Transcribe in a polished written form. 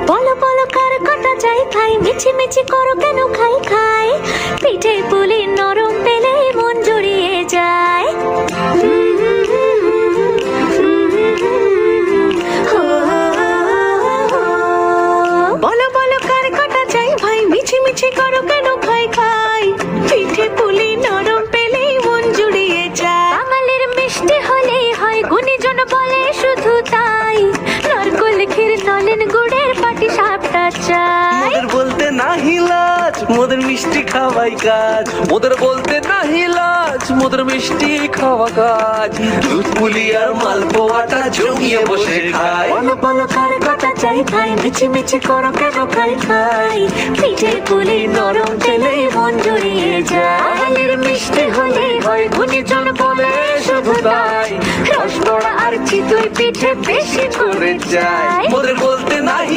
বলো বলো কার কটা চাই খাই, মিছি মিছি করো কেন খাই খাই, পিঠে পুলি নরম পেলে মন জড়িয়ে যায়। বলো বলো কার কটা চাই ভাই, মিছি মিছি করো কেন খাই খাই, পিঠে পুলি নরম পেলে মন জুড়িয়ে যায়। বাঙালির মিষ্টি হলেই হয়, গুণীজন বলে শুধু তাই, নারকোল ক্ষীর নলেন গুড়ের পাটি সাপটা চাই। মোদের বলতে নাহি লাজ, মোদের মিষ্টি খাওয়াই কাজ। মোদের বলতে নাহি লাজ, মোদের মিষ্টি খাওয়া কাজ। দুধ পুলি আর মালপোয়াটা জমিয়ে বসে খায়। বলো বলো কার কটা চাই খাই, মিছি মিছি করো কেন খাই খাই, পিঠে পুলি নরম পেলে মন জড়িয়ে যায়। বাঙালির মিষ্টি হলেই হয়, গুণীজন বলে শুধু তাই, রসবড়া আর চিতই পিঠে বেশি করে যায়। মোদের বলতে নাহি